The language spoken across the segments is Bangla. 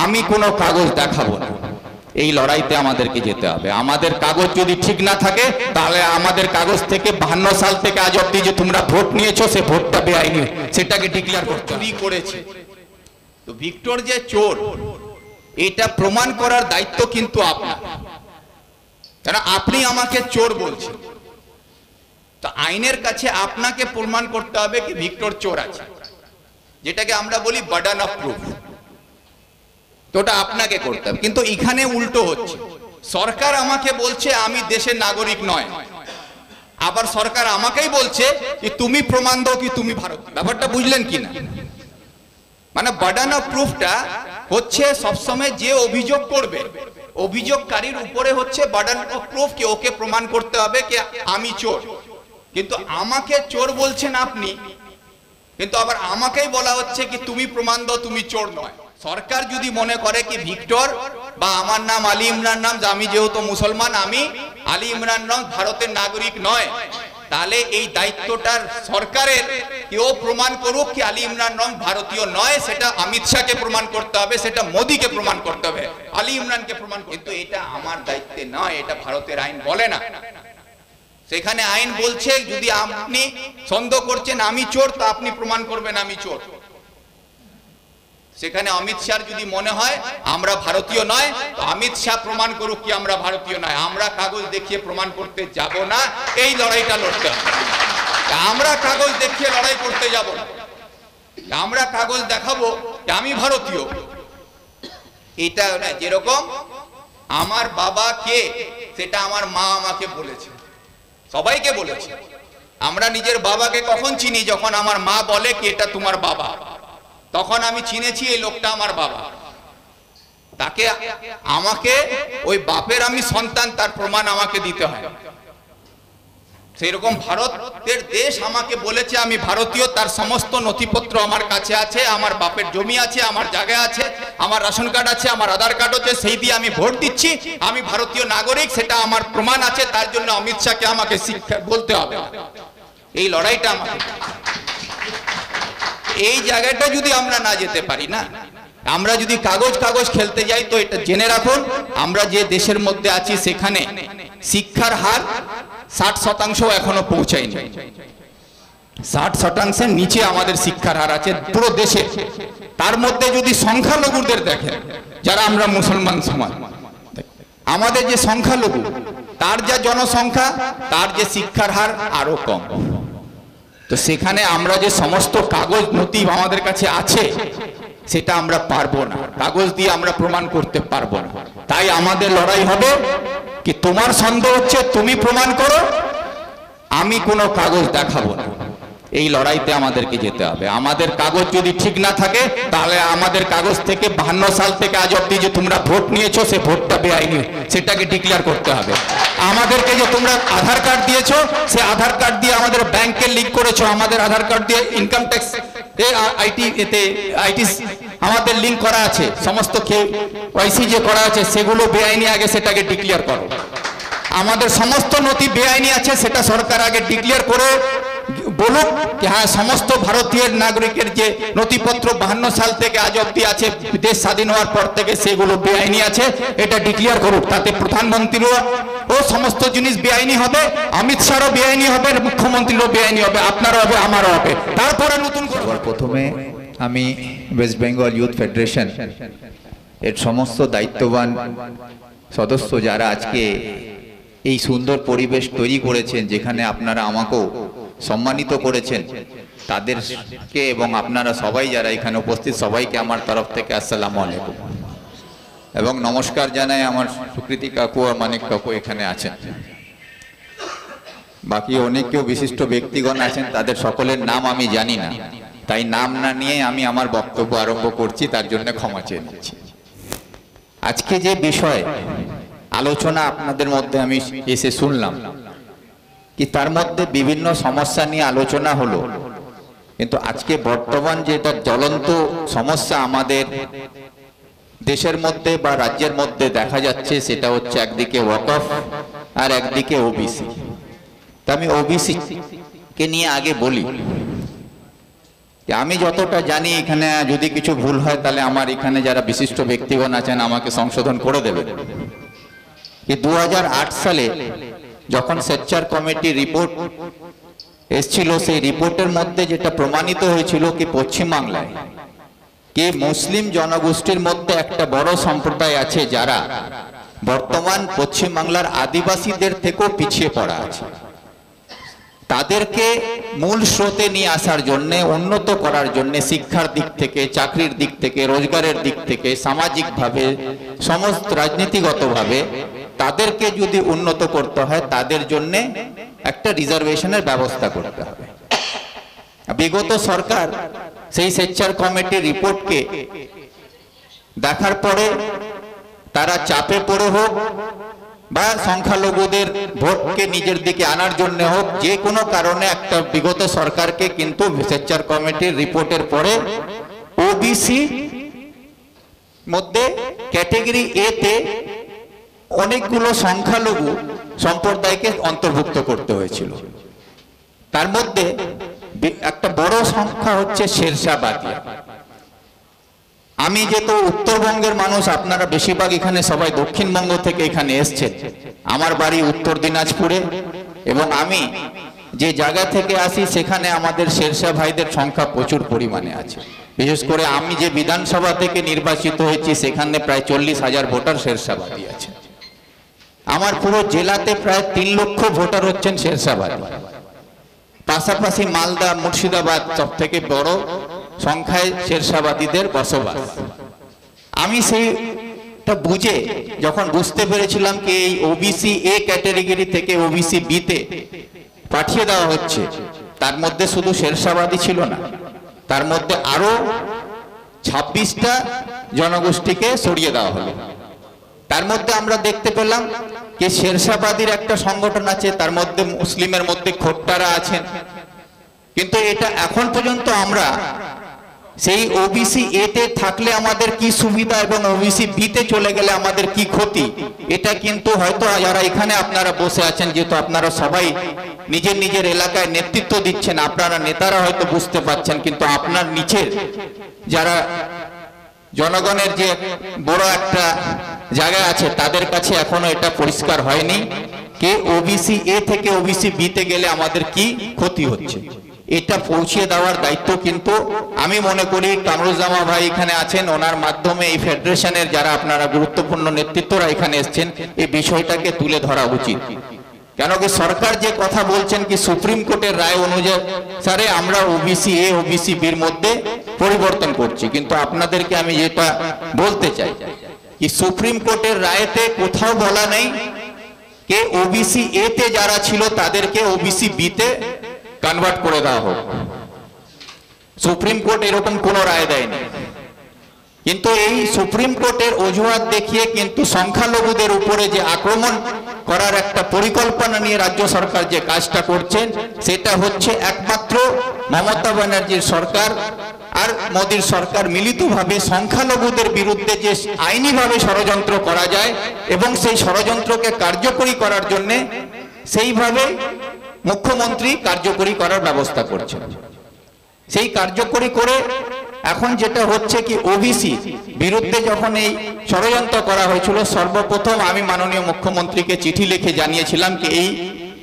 আমি কোনো কাগজ দেখাবো না। এই লড়াইতে আমাদেরকে যেতে হবে। আমাদের কাগজ যদি ঠিক না থাকে তাহলে আমাদের কাগজ থেকে 52 সাল থেকে আজ অব্দি যে তোমরা ভোট নিয়েছো সে ভোটটা বেআইনি, সেটাকে ডিক্লেয়ার করতে চুরি করেছে। তো ভিক্টর যে চোর এটা প্রমাণ করার দায়িত্ব কিন্তু আপনার, কারণ আপনি আমাকে চোর বলছেন। তো আইনের কাছে আপনাকে প্রমাণ করতে হবে কি ভিক্টর চোর আছে, যেটাকে আমরা বলি বার্ডেন অফ প্রুফ। তো ওটা আপনাকে করতে হবে। কিন্তু এখানে উল্টো হচ্ছে, সরকার আমাকে বলছে আমি দেশের নাগরিক নয়, আবার সরকার আমাকেই বলছে যে তুমি প্রমাণ দাও কি তুমি ভারতীয়। ব্যাপারটা বুঝলেন কিনা? মানে বার্ডেন অফ প্রুফটা হচ্ছে সবসময় যে অভিযোগ করবে অভিযোগকারীর উপরে হচ্ছে বার্ডেন অফ প্রুফ, কি ওকে প্রমাণ করতে হবে কি আমি চোর। কিন্তু আমাকে চোর বলছেন আপনি, কিন্তু আবার আমাকেই বলা হচ্ছে কি তুমি প্রমাণ দাও তুমি চোর নয়। সরকার যদি মনে করে কি ভিক্টর বা আমার নাম আলী ইমরান নাম, আমি যেহেতু মুসলমান আমি আলী ইমরান নাম ভারতের নাগরিক নয়, তাহলে এই দায়িত্বটার সরকারের কেউ প্রমাণ করুক কি আলী ইমরান নাম ভারতীয় নয়, সেটা অমিত শাহকে প্রমাণ করতে হবে, সেটা মোদীকে প্রমাণ করতে হবে, আলী ইমরানকে প্রমাণ। কিন্তু এটা আমার দায়িত্বে নয়, এটা ভারতের আইন বলে না। সেখানে আইন বলছে যদি আপনি সন্দেহ করছেন আমি চোর তো আপনি প্রমাণ করবেন আমি চোর। সেখানে অমিত শাহ যদি মনে হয় আমরা ভারতীয় নয় তো অমিত শাহ প্রমাণ করুক কি আমরা ভারতীয় নয়, আমরা কাগজ দেখিয়ে প্রমাণ করতে যাব না। এই লড়াইটা লড়তে হবে। আমরা কাগজ দেখিয়ে লড়াই করতে যাব না, আমরা কাগজ দেখাবো যে আমি ভারতীয়। এটা না, যেরকম আমার বাবা কে সেটা আমার মা আমাকে বলেছে, সবাইকে বলেছে। আমরা নিজের বাবাকে কখন চিনি? যখন আমার মা বলে কি এটা তোমার বাবা, তখন আমি চিনেছি এই লোকটা আমার বাবা। তাকে আমাকে ওই বাপের আমি সন্তান তার প্রমাণ আমাকে দিতে হয়। সেইরকম ভারতের দেশ আমাকে বলেছে আমি ভারতীয়, তার সমস্ত নথিপত্র আমার কাছে আছে, আমার বাপের জমি আছে, আমার জায়গা আছে, আমার রেশন কার্ড আছে, আমার আধার কার্ড আছে, সেই দিয়ে আমি ভোট দিচ্ছি, আমি ভারতীয় নাগরিক, সেটা আমার প্রমাণ আছে। তার জন্য অমিত শাহকে আমাকে শিক্ষা বলতে হবে। এই লড়াইটা আমাকে, এই জায়গাটা যদি আমরা না যেতে পারি না, আমরা যদি কাগজ খেলতে যাই, তো এটা জেনে রাখুন আমরা যে দেশের মধ্যে আছি সেখানে শিক্ষার হার 60% এখনো পৌঁছায়নি। 60%-এর নিচে আমাদের শিক্ষার হার আছে পুরো দেশে। তার মধ্যে যদি সংখ্যালঘুদের দেখেন, যারা আমরা মুসলমান সমাজ, আমাদের যে সংখ্যালঘু তার যা জনসংখ্যা তার যে শিক্ষার হার আরো কম। তো সেখানে আমরা যে সমস্ত কাগজ নথি আমাদের কাছে আছে সেটা আমরা পারবো না, কাগজ দিয়ে আমরা প্রমাণ করতে পারবো না। তাই আমাদের লড়াই হবে কি তোমার সন্দেহ হচ্ছে তুমি প্রমাণ করো, আমি কোনো কাগজ দেখাবো না। এই লড়াইতে আমাদেরকে যেতে হবে। আমাদের কাগজ যদি ঠিক না থাকে তাহলে আমাদের কাগজ থেকে 52 সাল থেকে আজ অব্দি যে তোমরা ভোট নিয়েছো সে ভোটটা বেআইনি, সেটাকে ডিক্লেয়ার করতে হবে। আমাদেরকে যে তোমরা আধার কার্ড দিয়েছো সে আধার কার্ড দিয়ে আমাদের ব্যাংকে লিঙ্ক করেছো, আমাদের আধার কার্ড দিয়ে ইনকাম ট্যাক্স আইটি আমাদের লিঙ্ক করা আছে, সমস্ত কেওয়াইসি যে করা আছে সেগুলো বেআইনি, আগে সেটাকে ডিক্লেয়ার করো। আমাদের সমস্ত নথি বেআইনি আছে সেটা সরকার আগে ডিক্লেয়ার করে বলুক যে হ্যাঁ সমস্ত ভারতীয় নাগরিকের যে নথিপত্র 52 সাল থেকে আজ অব্দি আছে দেশ স্বাধীন হওয়ার পর থেকে সেগুলো বেআইনি আছে, এটা ডিক্লেয়ার করুক। তাতে প্রধানমন্ত্রীরও ও সমস্ত জিনিস বেআইনি হবে, অমিত শাহরও বেআইনি হবে, মুখ্যমন্ত্রীরও বেআইনি হবে, আপনারও হবে, আমারও হবে। তারপরে নতুন প্রথমে আমি ওয়েস্ট বেঙ্গল ইউথ ফেডারেশন এর সমস্ত দায়িত্ববান সদস্য যারা আজকে এই সুন্দর পরিবেশ তৈরি করেছেন, যেখানে আপনারা আমাকেও সম্মানিত করেছেন, তাদেরকে এবং আপনারা সবাই যারা এখানে উপস্থিত সবাইকে আমার তরফ থেকে আসসালামু আলাইকুম এবং নমস্কার জানাই। আমার সুকৃতি কাকু আর মানিক কাকু এখানে আছেন, বাকি অনেক কেউ বিশিষ্ট ব্যক্তিগণ আছেন, তাদের সকলের নাম আমি জানি না, তাই নাম না নিয়ে আমি আমার বক্তব্য আরম্ভ করছি, তার জন্য ক্ষমা চেয়ে নিচ্ছি। আজকে যে বিষয় আলোচনা আপনাদের মধ্যে আমি এসে শুনলাম কি তার মধ্যে বিভিন্ন সমস্যা নিয়ে আলোচনা হলো, কিন্তু আজকে বর্তমান যেটা জ্বলন্ত সমস্যা আমাদের দেশের মধ্যে বা রাজ্যের মধ্যে দেখা যাচ্ছে সেটা হচ্ছে একদিকে ওয়াকফ আর একদিকে ওবিসি। তা আমি ওবিসি কে নিয়ে আগে বলি। 20 আমি যতটা জানি, এখানে যদি কিছু ভুল হয় তাহলে আমার এখানে যারা বিশিষ্ট ব্যক্তিগণ আছেন আমাকে সংশোধন করে দেবেন। 2008 সালে যখন সেচ্চার কমিটি রিপোর্ট এসেছিল, সেই রিপোর্টের মধ্যে যেটা প্রমাণিত হয়েছিল কি পশ্চিমবাংলায় কি মুসলিম জনগোষ্ঠীর মধ্যে একটা বড় সম্প্রদায় আছে যারা বর্তমান পশ্চিমবাংলার আদিবাসীদের থেকেও পিছিয়ে পড়া আছে। তাদেরকে মূল স্রোতে নিয়ে আসার জন্য, উন্নত করার জন্য, শিক্ষার দিক থেকে, চাকরির দিক থেকে, রোজগারের দিক থেকে, সামাজিকভাবে, সমস্ত রাজনীতিগতভাবে তাদেরকে যদি উন্নত করতে হয়, তাদের জন্য একটা রিজার্ভেশনের ব্যবস্থা করতে হবে। বিগত সরকার সেই সেচ্চার কমিটির রিপোর্টকে দেখার পরে তারা চাপে পড়ে হোক বা সংখ্যালঘুদের ভোটকে নিজের দিকে আনার জন্য হোক, যে কোনো কারণে একটা বিগত সরকারকে কিন্তু সেচ্চার কমিটির রিপোর্টের পরে ওবিসি মধ্যে ক্যাটেগরি এ তে অনেকগুলো সংখ্যালঘু সম্প্রদায়কে অন্তর্ভুক্ত করতে হয়েছিল। তার মধ্যে একটা বড় সংখ্যা হচ্ছে শেরশাবাদী। আমি যেহেতু উত্তরবঙ্গের মানুষ, আপনারা বেশিরভাগ এখানে সবাই দক্ষিণবঙ্গ থেকে এখানে এসছেন। আমার বাড়ি উত্তর দিনাজপুরে এবং আমি যে জায়গা থেকে আসি সেখানে আমাদের শেরশা ভাইদের সংখ্যা প্রচুর পরিমাণে আছে। বিশেষ করে আমি যে বিধানসভা থেকে নির্বাচিত হয়েছি সেখানে প্রায় 40,000 ভোটার শেরশাবাদী আছে। আমার পুরো জেলাতে প্রায় 3 লক্ষ ভোটার হচ্ছেন শেরশাবাদী। পাশাপাশি মালদা, মুর্শিদাবাদ সব থেকে বড় সংখ্যায় শেরশাবাদীদের বসবাস। আমি সেইটা বুঝে যখন বুঝতে পেরেছিলাম কি এই ওবিসি এ ক্যাটাগরি থেকে ওবিসি বি তে পাঠিয়ে দেওয়া হচ্ছে, তার মধ্যে শুধু শেরশাবাদী ছিল না, তার মধ্যে আরো 26টা জনগোষ্ঠীকে সরিয়ে দেওয়া হলো। তার মধ্যে আমরা দেখতে পেলাম যে শেরশাবাদীর একটা সংগঠন আছে, তার মধ্যে মুসলিমের মধ্যে খোট্টারা আছেন। কিন্তু এটা এখন পর্যন্ত আমরা সেই ওবিসি এ তে থাকলে আমাদের কি সুবিধা এবং ওবিসি বি তে চলে গেলে আমাদের কি ক্ষতি, এটা কিন্তু হয়তো যারা এখানে আপনারা বসে আছেন, যেহেতু আপনারা সবাই নিজের নিজের এলাকায় নেতৃত্ব দিচ্ছেন, আপনারা নেতারা হয়তো বুঝতে পারছেন, কিন্তু আপনার নিচের যারা জনগণের যে বড় একটা জায়গা আছে তাদের কাছে এখনো এটা পরিষ্কার হয়নি যে ওবিসি এ থেকে ওবিসি বি তে গেলে আমাদের কি ক্ষতি হচ্ছে। এটা পৌঁছিয়ে দেওয়ার দায়িত্ব কিন্তু আমি মনে করি কামরুজ্জামান ভাই এখানে আছেন, ওনার মাধ্যমে এই ফেডারেশনের যারা আপনারা গুরুত্বপূর্ণ নেতৃত্বরা এখানে এসেছেন, এই বিষয়টাকে তুলে ধরা উচিত। কেন কি সরকার যে কথা বলছেন কি সুপ্রিম কোর্টের রায় অনুসারে আমরা ওবিসি এ ওবিসি বির মধ্যে পরিবর্তন করছি, কিন্তু আপনাদেরকে আমি যেটা বলতে চাই কি সুপ্রিম কোর্টের রায়তে কোথাও বলা নেই যে ওবিসি এ তে যারা ছিল তাদেরকে ওবিসি বি তে কনভার্ট করে দেওয়া হোক। সুপ্রিম কোর্ট এরকম কোনো রায় দেয়নি, কিন্তু এই সুপ্রিম কোর্টের অজুহাত দেখিয়ে কিন্তু সংখ্যালঘুদের উপরে যে আক্রমণ করার একটা পরিকল্পনা নিয়ে রাজ্য সরকার যে কাজটা করছেন, সেটা হচ্ছে একমাত্র মমতা ব্যানার্জির সরকার আর মোদীর সরকার মিলিতভাবে সংখ্যালঘুদের বিরুদ্ধে যে আইনিভাবে ষড়যন্ত্র করা যায় এবং সেই ষড়যন্ত্রকে কার্যকরী করার জন্য সেইভাবে মুখ্যমন্ত্রী কার্যকরী করার ব্যবস্থা করছেন। সেই কার্যকরী করে এখন যেটা হচ্ছে কি ওবিসি বিরুদ্ধে যখন এই ষড়যন্ত্র করা হয়েছিল, সর্বপ্রথম আমি মাননীয় মুখ্যমন্ত্রীকে চিঠি লিখে জানিয়েছিলাম কি এই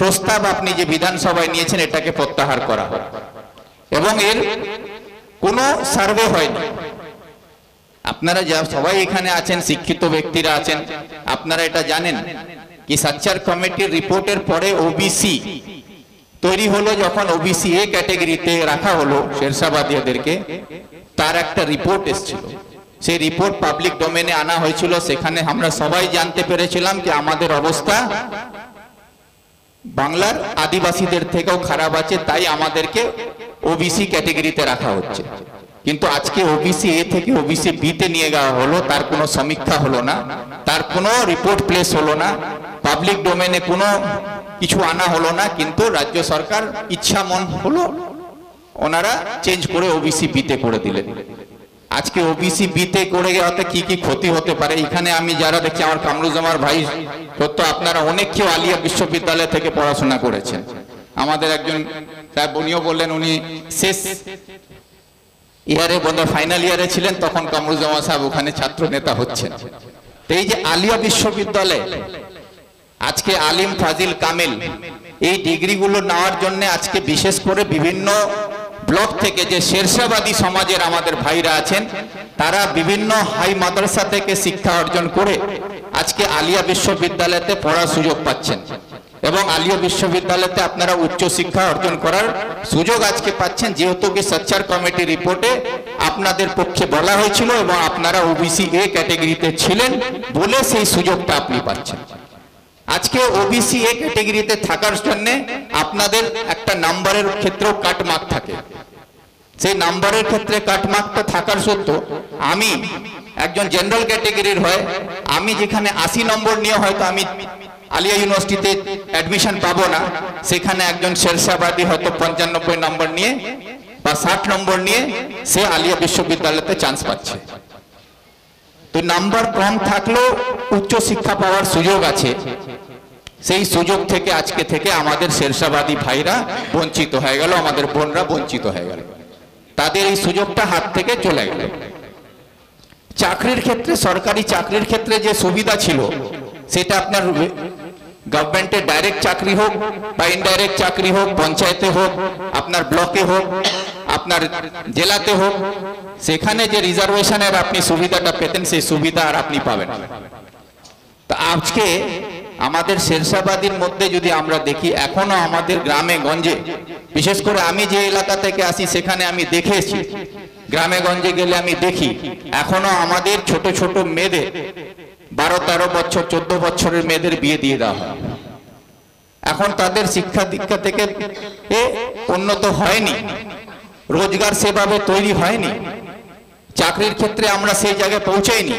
প্রস্তাব আপনি যে বিধানসভায় নিয়েছেন এটাকে প্রত্যাহার করা হোক, এবং এর কোনো সার্ভে হয়নি। আপনারা যা সবাই এখানে আছেন, শিক্ষিত ব্যক্তিরা আছেন, আপনারা এটা জানেন কি সাচ্চার কমিটির রিপোর্টের পরে ওবিসি তৈরি হলো, যখন ওবিসি এ ক্যাটাগরিতে রাখা হলো শেরশাবাদীদেরকে, তার একটা রিপোর্ট এসেছিল, সেই রিপোর্ট পাবলিক ডোমেনে আনা হয়েছিল। সেখানে আমরা সবাই জানতে পেরেছিলাম যে আমাদের অবস্থা বাংলার আদিবাসীদের থেকেও খারাপ আছে, তাই আমাদেরকে ওবিসি ক্যাটাগরিতে রাখা হচ্ছে। কিন্তু আজকে ওবিসি এ থেকে ওবিসি বি তে নিয়ে যাওয়া হলো, তার কোনো সমীক্ষা হলো না, তার কোনো রিপোর্ট প্লেস হলো না, পাবলিক ডোমেনে কোনো কিছু আনা হলো না, কিন্তু রাজ্য সরকার ইচ্ছা মন হলো ওনারা চেঞ্জ করে ওবিসি বি তে করে দিলেন। আজকে ওবিসি বি তে করে গেলে কি কি ক্ষতি হতে পারে, এখানে আমি যারা দেখছি আমার কামরুজ্জামান ভাই সত্য, আপনারা অনেক কেউ আলিয়া বিশ্ববিদ্যালয় থেকে পড়াশোনা করেছেন। আমাদের একজন সাহেব উনিও বললেন উনি শেষ ইয়ারে বোধহয় ফাইনাল ইয়ারে ছিলেন, তখন কামরুজ্জামান সাহেব ওখানে ছাত্র নেতা হচ্ছেন। তো এই যে আলিয়া বিশ্ববিদ্যালয়ে আজকে আলিম, ফাজিল, কামিল এই ডিগ্রিগুলো নেওয়ার জন্য আজকে বিশেষ করে বিভিন্ন ব্লক থেকে যে শেরশাবাদী সমাজের আমাদের ভাইরা আছেন, তারা বিভিন্ন হাই মাদ্রাসা থেকে শিক্ষা অর্জন করে আজকে আলিয়া বিশ্ববিদ্যালয়তে পড়ার সুযোগ পাচ্ছেন এবং আলিয়া বিশ্ববিদ্যালয়তে আপনারা উচ্চ শিক্ষা অর্জন করার সুযোগ আজকে পাচ্ছেন, যেহেতু কি সচ্চার কমিটি রিপোর্টে আপনাদের পক্ষে বলা হয়েছিল এবং আপনারা ওবিসি এ ক্যাটাগরিতে ছিলেন বলে সেই সুযোগটা আপনি পাচ্ছেন। আজকে ওবিসি এ ক্যাটাগরিতে থাকার জন্য আপনাদের একটা নাম্বারের ক্ষেত্রেও কাটমার্ক থাকে। সেই নাম্বারের ক্ষেত্রে কাটমার্কটা থাকার সত্ত্বেও আমি একজন জেনারেল ক্যাটাগরির হয়, আমি যেখানে 80 নম্বর নিয়ে হয়তো আমি আলিয়া ইউনিভার্সিটিতে অ্যাডমিশন পাবো না, সেখানে একজন শেরশাবাদী হয়তো 95 নম্বর নিয়ে বা 60 নম্বর নিয়ে সে আলিয়া বিশ্ববিদ্যালয়তে চান্স পাচ্ছে। তো নাম্বার কম থাকলেও উচ্চ শিক্ষা পাওয়ার সুযোগ আছে, সেই সুযোগ থেকে আজকে থেকে আমাদের শেরশাবাদী ভাইরা বঞ্চিত হয়ে গেল, আমাদের বোনরা বঞ্চিত হয়ে গেল, তাদের এই সুযোগটা হাত থেকে চলে গেল। চাকরির ক্ষেত্রে, সরকারি চাকরির ক্ষেত্রে যে সুবিধা ছিল সেটা আপনার গভর্নমেন্টের ডাইরেক্ট চাকরি হোক বা ইনডাইরেক্ট চাকরি হোক, পঞ্চায়েতে হোক, আপনার ব্লকে হোক, আপনার জেলাতে হোক, সেখানে যে রিজার্ভেশনের আপনি সুবিধাটা পেতেন সেই সুবিধা আর আপনি পাবেন না। তো আজকে আমাদের শেরশাবাদীর মধ্যে যদি আমরা দেখি, এখনো আমাদের গ্রামে গঞ্জে, বিশেষ করে আমি যে এলাকা থেকে আসি সেখানে আমি দেখেছি, গ্রামে গঞ্জে গেলে আমি দেখি এখনো আমাদের ছোট ছোট মেয়েদের 12-13 বছর 14 বছরের মেয়েদের বিয়ে দিয়ে দেওয়া হয়। এখন তাদের শিক্ষা দীক্ষা থেকে উন্নত হয়নি, রোজগার সেভাবে তৈরি হয়নি, চাকরির ক্ষেত্রে আমরা সেই জায়গায় পৌঁছাইনি,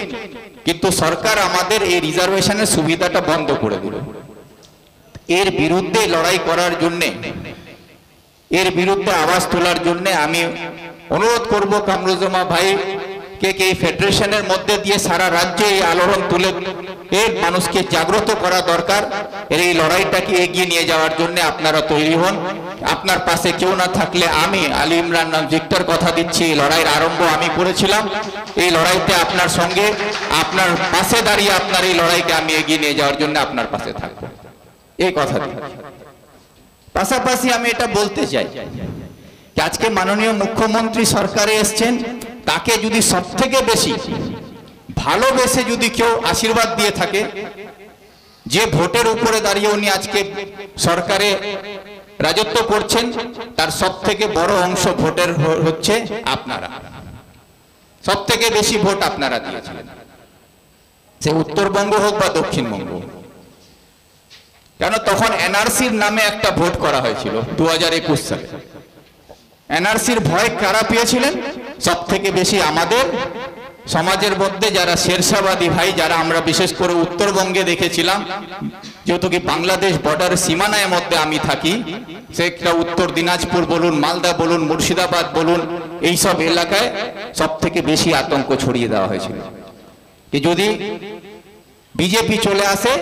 কিন্তু সরকার আমাদের এই রিজার্ভেশনের সুবিধাটা বন্ধ করে দিল। এর বিরুদ্ধে লড়াই করার জন্যে, এর বিরুদ্ধে আওয়াজ তোলার জন্য আমি অনুরোধ করব কামরুজ্জামান ভাই কে এই ফেডারেশনের মধ্যে দিয়ে সারা রাজ্যে এই আলোড়ন তুলে এর মানুষকে জাগ্রত করা দরকার। এর এই লড়াইটাকে এগিয়ে নিয়ে যাওয়ার জন্য আপনারা তৈরি হন। আপনার পাশে কেউ না থাকলে আমি আলী ইমরান নাম ভিক্টর কথা দিচ্ছি, এই লড়াইয়ের আরম্ভ আমি করেছিলাম। এই লড়াইতে আপনার সঙ্গে, আপনার পাশে দাঁড়িয়ে আপনার এই লড়াইকে আমি এগিয়ে নিয়ে যাওয়ার জন্য আপনার পাশে থাকবো, এই কথা দিই। পাশাপাশি আমি এটা বলতে চাই যে আজকে মাননীয় মুখ্যমন্ত্রী সরকারে এসছেন, তাকে যদি সব থেকে বেশি ভালোবেসে যদি কেউ আশীর্বাদ দিয়ে থাকে, যে ভোটের উপরে দাঁড়িয়ে উনি আজকে সরকারে রাজত্ব করছেন, তার সব থেকে বড় অংশ ভোটের হচ্ছে আপনারা। সব থেকে বেশি ভোট আপনারা দিয়েছিলেন, সে উত্তরবঙ্গ হোক বা দক্ষিণবঙ্গ। কেন তখন এনআরসির নামে একটা ভোট করা হয়েছিল 2021 সালে। এনআরসির ভয় কারা পেয়েছিলেন? সব থেকে বেশি আমাদের সমাজের মধ্যে যারা শেরশাবাদী ভাই, যারা আমরা বিশেষ করে উত্তরবঙ্গে দেখেছিলাম, যেহেতু কি বাংলাদেশ বর্ডারের সীমানার মধ্যে আমি থাকি, সেটা উত্তর দিনাজপুর বলুন, মালদা বলুন, মুর্শিদাবাদ বলুন, এইসব এলাকায় সব থেকে বেশি আতঙ্ক ছড়িয়ে দেওয়া হয়েছিল যে যদি বিজেপি চলে আসে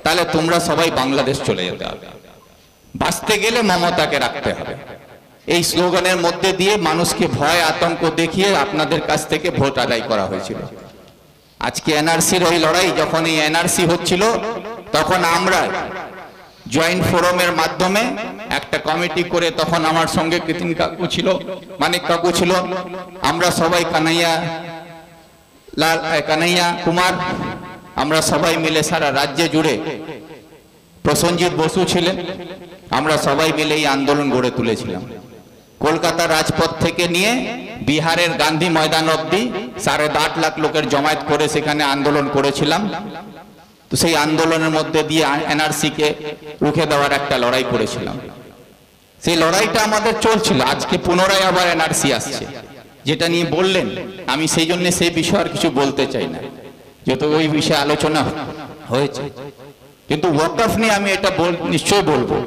তাহলে তোমরা সবাই বাংলাদেশ চলে যেতে হবে, বাঁচতে গেলে মমতাকে রাখতে হবে। এই স্লোগানের মধ্যে দিয়ে মানুষকে ভয় আতঙ্ক দেখিয়ে আপনাদের কাছ থেকে ভোট আদায় করা হয়েছিল। আজকে এনআরসির ওই লড়াই, যখন এই এনআরসি হচ্ছিল তখন আমরা জয়েন্ট ফোরামের মাধ্যমে একটা কমিটি করে, তখন আমার সঙ্গে কৃতিন কাকু ছিল, মানিক কাকু ছিল, আমরা সবাই কানাইয়া কুমার, আমরা সবাই মিলে সারা রাজ্যে জুড়ে, প্রসেনজিৎ বসু ছিলেন, আমরা সবাই মিলে এই আন্দোলন গড়ে তুলেছিলাম। কলকাতার রাজপথ থেকে নিয়ে বিহারের গান্ধী ময়দান অবধি 8.5 লাখ লোকের জমায়েত করে সেখানে আন্দোলন করেছিলাম। তো সেই আন্দোলনের মধ্যে দিয়ে এনআরসি কে রুখে দেওয়ার একটা লড়াই করেছিলাম। সেই লড়াইটা আমাদের চলছিল। আজকে পুনরায় আবার এনআরসি আসছে, যেটা নিয়ে বললেন, আমি সেই জন্য সেই বিষয়ে আর কিছু বলতে চাই না, যেহেতু ওই বিষয়ে আলোচনা হয়েছে। কিন্তু ওয়াকফ নিয়ে আমি এটা নিশ্চয় বলবো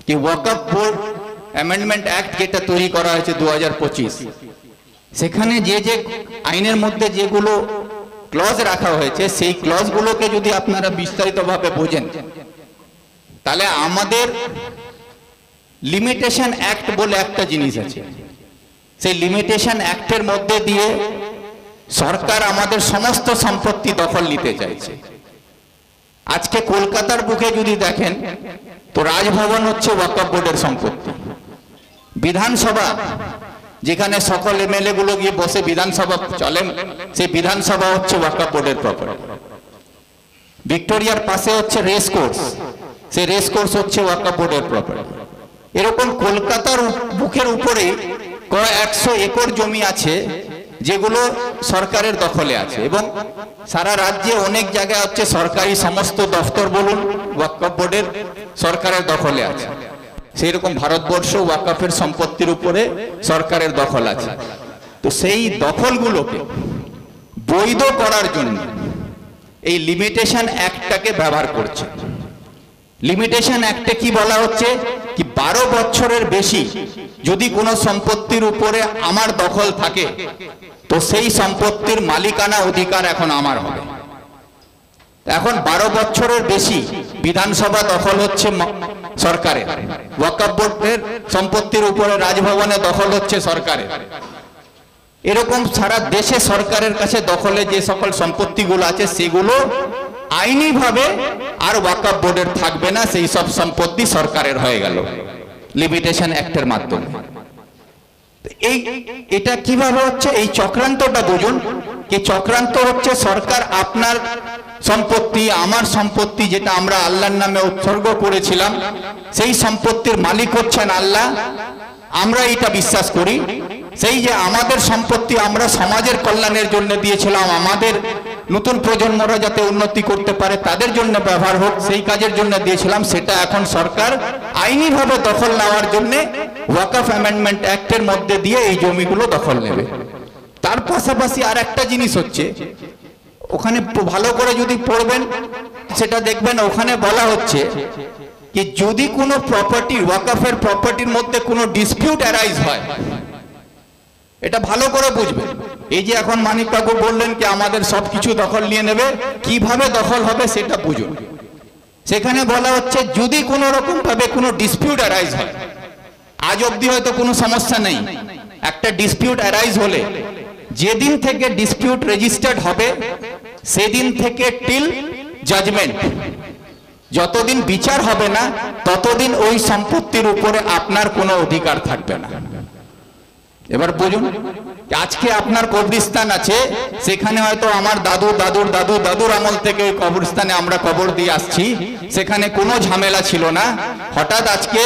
যে ওয়াকফ বোর্ড অ্যামেন্ডমেন্ট অ্যাক্ট যেটা তৈরি করা হয়েছে 2025, সেখানে যে যে আইনের মধ্যে যেগুলো ক্লজ রাখা হয়েছে, সেই ক্লজগুলোকে যদি আপনারা বিস্তারিতভাবে বোঝেন, তাহলে আমাদের লিমিটেশন অ্যাক্ট বলে একটা জিনিস আছে, সেই লিমিটেশন অ্যাক্টের মধ্যে দিয়ে সরকার আমাদের সমস্ত সম্পত্তি দখল নিতে চাইছে। আজকে কলকাতার বুকে যদি দেখেন তো রাজভবন হচ্ছে ওয়াকফ বোর্ডের সম্পত্তি, বিধানসভা যেখানে সকল এমএলএ গুলো গিয়ে বসে বিধানসভা চলেন সেই বিধানসভা হচ্ছে ওয়াকফ বোর্ডের প্রপার্টি। ভিক্টোরিয়ার পাশে হচ্ছে রেস কোর্স, সেই রেস কোর্স হচ্ছে ওয়াকফ বোর্ডের প্রপার্টি। এরকম কলকাতার বুকের উপরে কয়েক 100 একর জমি আছে যেগুলো সরকারের দখলে আছে, এবং সারা রাজ্যে অনেক জায়গায় হচ্ছে সরকারি সমস্ত দফতর বলুন ওয়াকফ বোর্ডের সরকারের দখলে আছে। সেই রকম ভারতবর্ষ ওয়াকফের সম্পত্তির উপরে সরকারের দখল আছে। তো সেই দখলগুলোকে বৈধ করার জন্য এই লিমিটেশন অ্যাক্টটাকে ব্যবহার করছে। লিমিটেশন অ্যাক্টে কি বলা হচ্ছে কি 12 বছরের বেশি যদি কোনো সম্পত্তির উপরে আমার দখল থাকে তো সেই সম্পত্তির মালিকানা অধিকার এখন আমার হবে। এখন 12 বছরের বেশি বিধানসভা দখল হচ্ছে সরকারের, ওয়াকফ বোর্ডের সম্পত্তির উপরে রাজভবনে দখল হচ্ছে সরকারের। এরকম সারা দেশে সরকারের কাছে দখলে যে সকল সম্পত্তিগুলো আছে সেগুলো আইনিভাবে আর ওয়াকফ বোর্ডের থাকবে না, সেই সব সম্পত্তি সরকারের হয়ে গেল লিমিটেশন অ্যাক্টের মাধ্যমে। এটা কিভাবে হচ্ছে এই চক্রান্তটা বুঝুন। কি চক্রান্ত হচ্ছে সরকার আপনার সম্পত্তি আমার সম্পত্তি যেটা আমরা আল্লাহর নামে উৎসর্গ করেছিলাম সেই সম্পত্তির মালিক হচ্ছেন আল্লাহ, আমরা এটা বিশ্বাস করি। সেই যে আমাদের সম্পত্তি আমরা সমাজের কল্যাণের জন্য দিয়েছিলাম, আমাদের নতুন প্রজন্মরা যাতে উন্নতি করতে পারে তাদের জন্য ব্যবহার হোক সেই কাজের জন্য দিয়েছিলাম, সেটা এখন সরকার আইনিভাবে দখল নেওয়ার জন্য ওয়াকফ অ্যামেন্ডমেন্ট অ্যাক্টের মধ্যে দিয়ে এই জমিগুলো দখল নেবে। তার পাশাপাশি আর একটা জিনিস হচ্ছে ওখানে ভালো করে যদি পড়বেন সেটা দেখবেন ওখানে বলা হচ্ছে কি যদি কোনো প্রপার্টি ওয়াকফের প্রপার্টির মধ্যে কোনো ডিসপিউট অ্যারাইজ হয়, এটা ভালো করে বুঝবেন। এই যে এখন মানিক কাকু বললেন কি আমাদের সবকিছু দখল নিয়ে নেবে, কিভাবে দখল হবে সেটা বুঝুন। সেখানে বলা হচ্ছে যদি কোনো রকম ভাবে কোনো ডিসপিউট অ্যারাইজ হয়, আজ অবধি হয়তো কোনো সমস্যা নেই, একটা ডিসপিউট অ্যারাইজ হলে যেদিন থেকে ডিসপিউট রেজিস্টার্ড হবে সেদিন থেকে টিল জাজমেন্ট, যতদিন বিচার হবে না ততদিন ওই সম্পত্তির উপরে আপনার কোনো অধিকার থাকবে না। এবার বুঝুন, আজকে আপনার কবরস্থান আছে, সেখানে হয়তো আমার দাদু দাদুর দাদু দাদুর আমল থেকে ওই কবরস্থানে আমরা কবর দিয়ে আসছি, সেখানে কোনো ঝামেলা ছিল না। হঠাৎ আজকে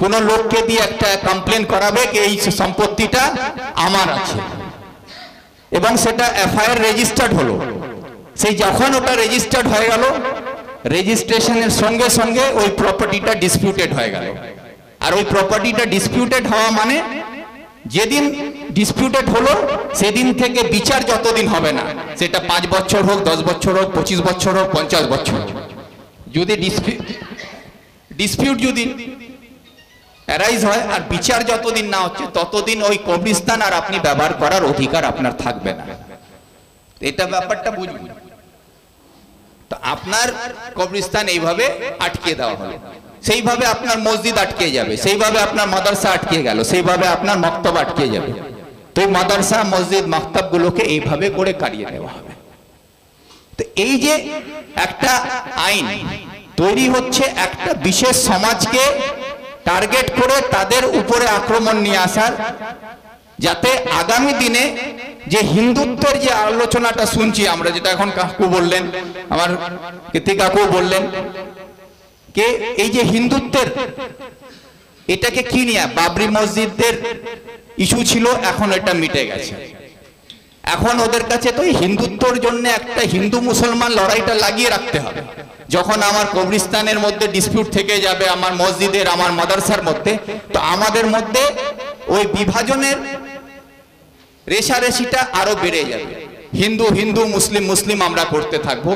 কোনো লোককে দিয়ে একটা কমপ্লেন করাবে কি এই সম্পত্তিটা আমার আছে, এবং সেটা এফআইআর রেজিস্টার্ড হলো। সেই যখন ওটা রেজিস্টার্ড হয়ে গেল, রেজিস্ট্রেশনের সঙ্গে সঙ্গে ওই প্রপার্টিটা ডিসপিউটেড হয়ে গেল। আর ওই প্রপার্টিটা ডিসপিউটেড হওয়া মানে যেদিন ডিসপিউটেড হলো সেদিন থেকে বিচার যতদিন হবে না, সেটা 5 বছর হোক, 10 বছর হোক, 25 বছর হোক, 50 বছর হোক, যদি ডিসপিউট যদি অ্যারাইজ হয় আর বিচার যতদিন না হচ্ছে ততদিন ওই কবরস্থান আর আপনি ব্যবহার করার অধিকার আপনার থাকবে না। এটা ব্যাপারটা বুঝুন। তো আপনার কবরস্থান এইভাবে আটকে দেওয়া হলো, সেইভাবে আপনার মসজিদ আটকে যাবে, সেইভাবে আপনার মাদ্রাসা আটকে গেল, সেইভাবে আপনার মক্তব আটকে যাবে। তো এই মাদ্রাসা মসজিদ মক্তব গুলোকে এইভাবে করে কাটিয়ে দেওয়া হবে। তো এই যে একটা আইন তৈরি হচ্ছে একটা বিশেষ সমাজকে টার্গেট করে তাদের উপরে আক্রমণ নিয়ে আসার, যাতে আগামী দিনে যে হিন্দুত্বের যে আলোচনাটা শুনছি আমরা, যেটা এখন কাকু বললেন, আমার কীর্তি কাকু বললেন কে এই যে হিন্দুত্বের এটাকে কি নিয়ে বাবরি মসজিদের ইস্যু ছিল, এখন এটা মিটে গেছে। এখন ওদের কাছে তো হিন্দুত্বর জন্য একটা হিন্দু মুসলমান লড়াইটা লাগিয়ে রাখতে হবে। যখন আমার কবরস্থানের মধ্যে ডিসপিউট থেকে যাবে, আমার মসজিদের আমার মাদ্রাসার মধ্যে, তো আমাদের মধ্যে ওই বিভাজনের রেশারেশিটা আরো বেড়ে যাবে। হিন্দু হিন্দু মুসলিম মুসলিম আমরা করতে থাকবো।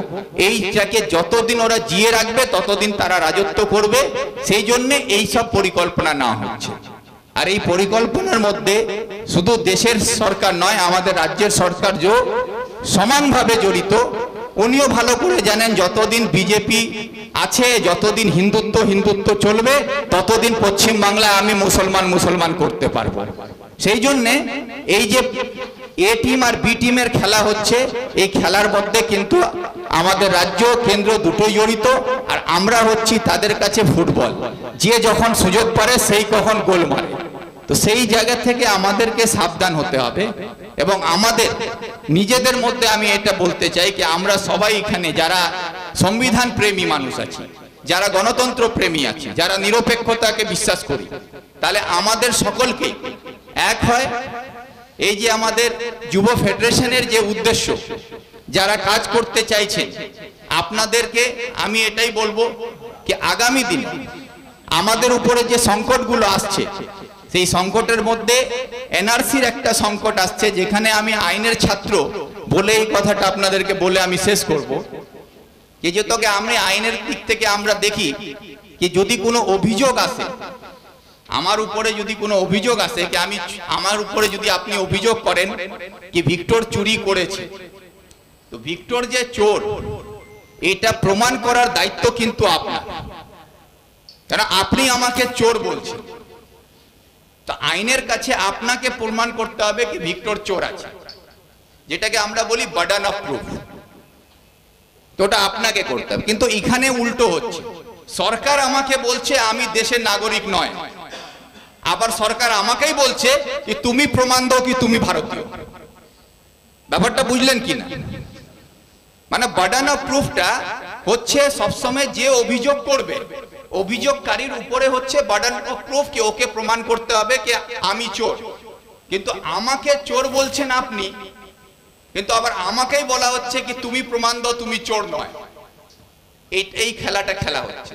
এইটাকে যতদিন ওরা জিয়ে রাখবে ততদিন তারা রাজত্ব করবে। সেই জন্য এই সব পরিকল্পনা না হচ্ছে। আর এই পরিকল্পনার মধ্যে শুধু দেশের সরকার নয়, আমাদের রাজ্যের সরকার যে সমানভাবে জড়িত। উনিও ভালো করে জানেন যতদিন বিজেপি আছে, যতদিন হিন্দুত্ব হিন্দুত্ব চলবে, ততদিন পশ্চিম বাংলায় আমি মুসলমান মুসলমান করতে পারবো। সেই জন্যে এই যে এ টিম আর বি টিমের খেলা হচ্ছে, এই খেলার মধ্যে কিন্তু আমাদের রাজ্য কেন্দ্র দুটোই জড়িত। আর আমরা হচ্ছি তাদের কাছে ফুটবল, যে যখন সুযোগ পারে সেই কখন গোল মারে। তো সেই জায়গা থেকে আমাদেরকে সাবধান হতে হবে। এবং আমাদের নিজেদের মধ্যে আমি এটা বলতে চাই কি আমরা সবাই এখানে যারা সংবিধান প্রেমী মানুষ আছি, যারা গণতন্ত্র প্রেমী আছি, যারা নিরপেক্ষতাকে বিশ্বাস করি, তাহলে আমাদের সকলকে এক হয় এই যে আমাদের যুব ফেডারেশনের যে উদ্দেশ্য, যারা কাজ করতে চাইছেন, আপনাদেরকে আমি এটাই বলবো কি আগামী দিনে আমাদের উপরে যে সংকটগুলো আসছে, সেই সংকটের মধ্যে এনআরসির একটা সংকট আসছে, যেখানে আমি আইনের ছাত্র বলে এই কথাটা আপনাদেরকে বলে আমি শেষ করব। যেহেতু আমি আইনের দিক থেকে আমরা দেখি কি যদি কোনো অভিযোগ আসে আমার উপরে, যদি কোনো অভিযোগ আসে কি আমার উপরে যদি আপনি অভিযোগ করেন কি ভিক্টর চুরি করেছে, তো ভিক্টর যে চোর এটা প্রমাণ করার দায়িত্ব কিন্তু আপনার, কারণ আপনি আমাকে চোর বলছেন। তো আইনের কাছে আপনাকে প্রমাণ করতে হবে কি ভিক্টর চোর আছে, যেটাকে আমরা বলি বার্ডেন অফ প্রুফ। তো ওটা আপনাকে করতে হবে। কিন্তু এখানে উল্টো হচ্ছে, সরকার আমাকে বলছে আমি দেশের নাগরিক নয়, আবার সরকার আমাকেই বলছে কি তুমি প্রমাণ দাও কি তুমি ভারতীয়। ব্যাপারটা বুঝলেন কিনা? মানে বার্ডেন অফ প্রুফটা হচ্ছে সবসময় যে অভিযোগ করবে, অভিযোগকারীর উপরে হচ্ছে বার্ডেন অফ প্রুফ কি ওকে প্রমাণ করতে হবে কি আমি চোর। কিন্তু আমাকে চোর বলছেন আপনি, কিন্তু আবার আমাকেই বলা হচ্ছে কি তুমি প্রমাণ দাও তুমি চোর নয়। এই খেলাটা খেলা হচ্ছে,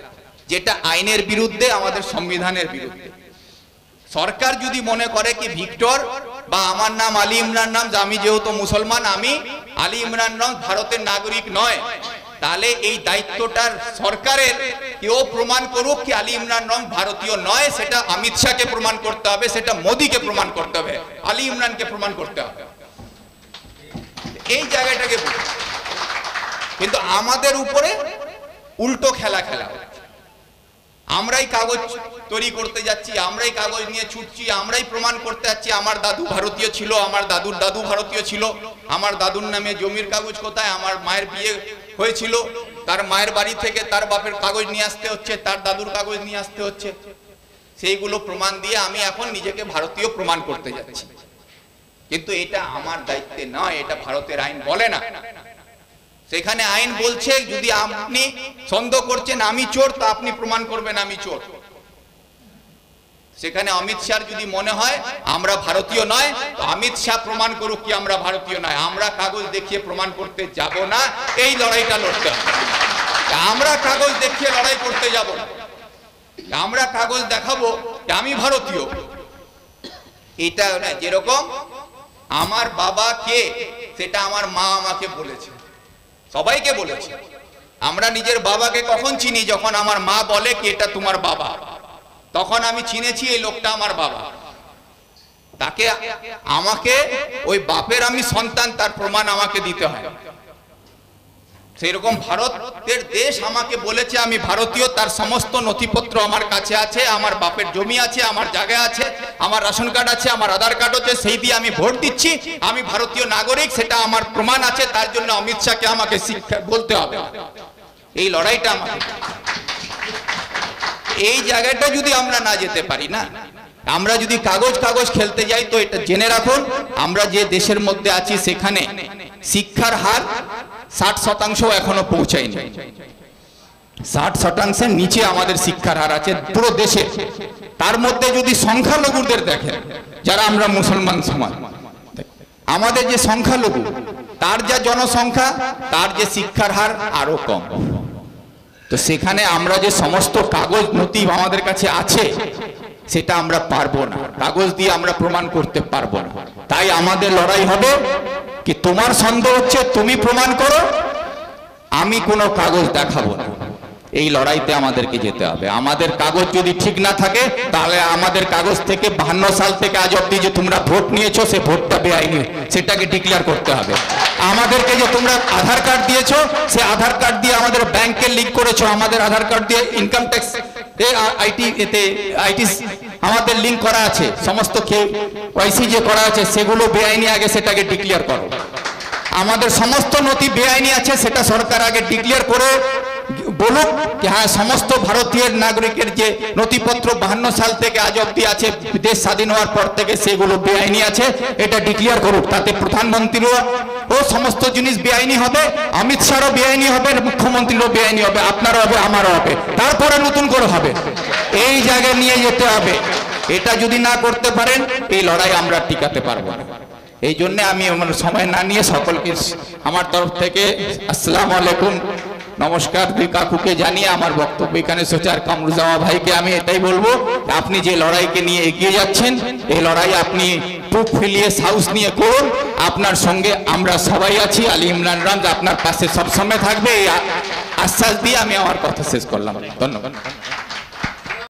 যেটা আইনের বিরুদ্ধে, আমাদের সংবিধানের বিরুদ্ধে। সরকার যদি মনে করে কি ভিক্টর বা আমার নাম আলী ইমরান নাম, আমি যেহেতু মুসলমান আমি আলী ইমরান নাম ভারতের নাগরিক নয়, তাহলে এই দায়িত্বটার সরকারের কেউ প্রমাণ করুক কি আলী ইমরান নাম ভারতীয় নয়, সেটা অমিত শাহকে প্রমাণ করতে হবে, সেটা মোদীকে প্রমাণ করতে হবে, আলী ইমরানকে প্রমাণ করতে হবে। এই জায়গাটাকে কিন্তু আমাদের উপরে উল্টো খেলা খেলা হচ্ছে। আমরাই কাগজ তৈরি করতে যাচ্ছি, আমরাই কাগজ নিয়ে ছুটছি, আমরাই প্রমাণ করতে যাচ্ছি আমার দাদু ভারতীয় ছিল, আমার দাদুর দাদু ভারতীয় ছিল, আমার দাদুর নামে জমির কাগজ কোথায়, আমার মায়ের বিয়ে হয়েছিল, তার মায়ের বাড়ি থেকে তার বাপের কাগজ নিয়ে আসতে হচ্ছে, তার দাদুর কাগজ নিয়ে আসতে হচ্ছে। সেইগুলো প্রমাণ দিয়ে আমি এখন নিজেকে ভারতীয় প্রমাণ করতে যাচ্ছি। কিন্তু এটা আমার দায়িত্বে নয়, এটা ভারতের আইন বলে না। সেখানে আইন বলছে যদি আপনি সন্দেহ করছেন আমি চোর, তো আপনি প্রমাণ করবেন আমি চোর। সেখানে অমিত শাহ যদি মনে হয় আমরা ভারতীয় নয়, তো অমিত শাহ প্রমাণ করুক কি আমরা ভারতীয় নয়। আমরা কাগজ দেখিয়ে প্রমাণ করতে যাব না, এই লড়াইটা লড়তে হবে। আমরা কাগজ দেখিয়ে লড়াই করতে যাব না, আমরা কাগজ দেখাবো আমি ভারতীয়। এটা না, যেরকম আমার বাবা কে সেটা আমার মা আমাকে বলেছে, সবাইকে বলেছে। আমরা নিজের বাবাকে কখন চিনি? যখন আমার মা বলে কি এটা তোমার বাবা, তখন আমি চিনেছি এই লোকটা আমার বাবা। তাকে আমাকে ওই বাপের আমি সন্তান, তার প্রমাণ আমাকে দিতে হয়। সেরকম ভারতের দেশ আমাকে বলেছে আমি ভারতীয়, তার সমস্ত নথিপত্র আমার কাছে আছে, আমার বাপের জমি আছে, আমার জায়গা আছে, আমার রেশন কার্ড আছে, আমার আধার কার্ড আছে, সেই দিয়ে আমি ভোট দিচ্ছি, আমি ভারতীয় নাগরিক, সেটা আমার প্রমাণ আছে। তার জন্য অমিত শাহকে আমাকে শিক্ষা বলতে হবে। এই লড়াইটা আমাকে, এই জায়গাটা যদি আমরা না যেতে পারি না, আমরা যদি কাগজ খেলতে যাই, তো এটা জেনে রাখুন আমরা যে দেশের মধ্যে আছি সেখানে শিক্ষার হার 60% এখনো পৌঁছায়নি। 60%-এর নিচে আমাদের শিক্ষার হার আছে পুরো দেশে। তার মধ্যে যদি সংখ্যালঘুদের দেখেন, যারা আমরা মুসলমান সমাজ, আমাদের যে সংখ্যালঘু তার যা জনসংখ্যা, তার যে শিক্ষার হার আরো কম। তো সেখানে আমরা যে সমস্ত কাগজ নথি আমাদের কাছে আছে সেটা আমরা পারবো না, কাগজ দিয়ে আমরা প্রমাণ করতে পারবো না। তাই আমাদের লড়াই হবে কি তোমার সন্দেহ হচ্ছে তুমি প্রমাণ করো, আমি কোনো কাগজ দেখাবো না। এই লড়াইতে আমাদেরকে যেতে হবে। আমাদের কাগজ যদি ঠিক না থাকে, তাহলে আমাদের কাগজ থেকে 52 সাল থেকে আজ অব্দি যে তোমরা ভোট নিয়েছো সে ভোটটা বেআইনি, সেটাকে ডিক্লেয়ার করতে হবে। আমাদেরকে যে তোমরা আধার কার্ড দিয়েছো, সে আধার কার্ড দিয়ে আমাদের ব্যাংকে লিঙ্ক করেছো, আমাদের আধার কার্ড দিয়ে ইনকাম ট্যাক্স আইটি আমাদের লিঙ্ক করা আছে, সমস্ত ওয়াইসি যে করা আছে সেগুলো বেআইনি, আগে সেটাকে ডিক্লেয়ার করো। আমাদের সমস্ত নথি বেআইনি আছে, সেটা সরকার আগে ডিক্লেয়ার করে বলুক যে হ্যাঁ সমস্ত ভারতীয় নাগরিকের যে নথিপত্র 52 সাল থেকে আজ অব্দি আছে, দেশ স্বাধীন হওয়ার পর থেকে সেগুলো বেআইনি আছে, এটা ডিক্লেয়ার করুক। তাতে প্রধানমন্ত্রীরও সমস্ত জিনিস বেআইনি হবে, অমিত শাহরও বেআইনি হবে, মুখ্যমন্ত্রীরও বেআইনি হবে, আপনারও হবে, আমারও হবে, তারপরে নতুন করে হবে। এই জায়গায় নিয়ে যেতে হবে। এটা যদি না করতে পারেন এই লড়াই আমরা টিকাতে পারবো না। এই জন্য আমি আমার সময় না নিয়ে সকলকে আমার তরফ থেকে আসসালামু আলাইকুম নমস্কার দুই কাকুকে জানিয়ে আমার বক্তব্য এখানে সোচার কামরুজ্জামান ভাইকে আমি এটাই বলবো, আপনি যে লড়াইকে নিয়ে এগিয়ে যাচ্ছেন এই লড়াই আপনি বুক ফুলিয়ে সাহস নিয়ে করুন। আপনার সঙ্গে আমরা সবাই আছি। আলী ইমরান রামজ আপনার পাশে সবসময় থাকবে, এই আশ্বাস দিয়ে আমি আমার কথা শেষ করলাম। ধন্যবাদ।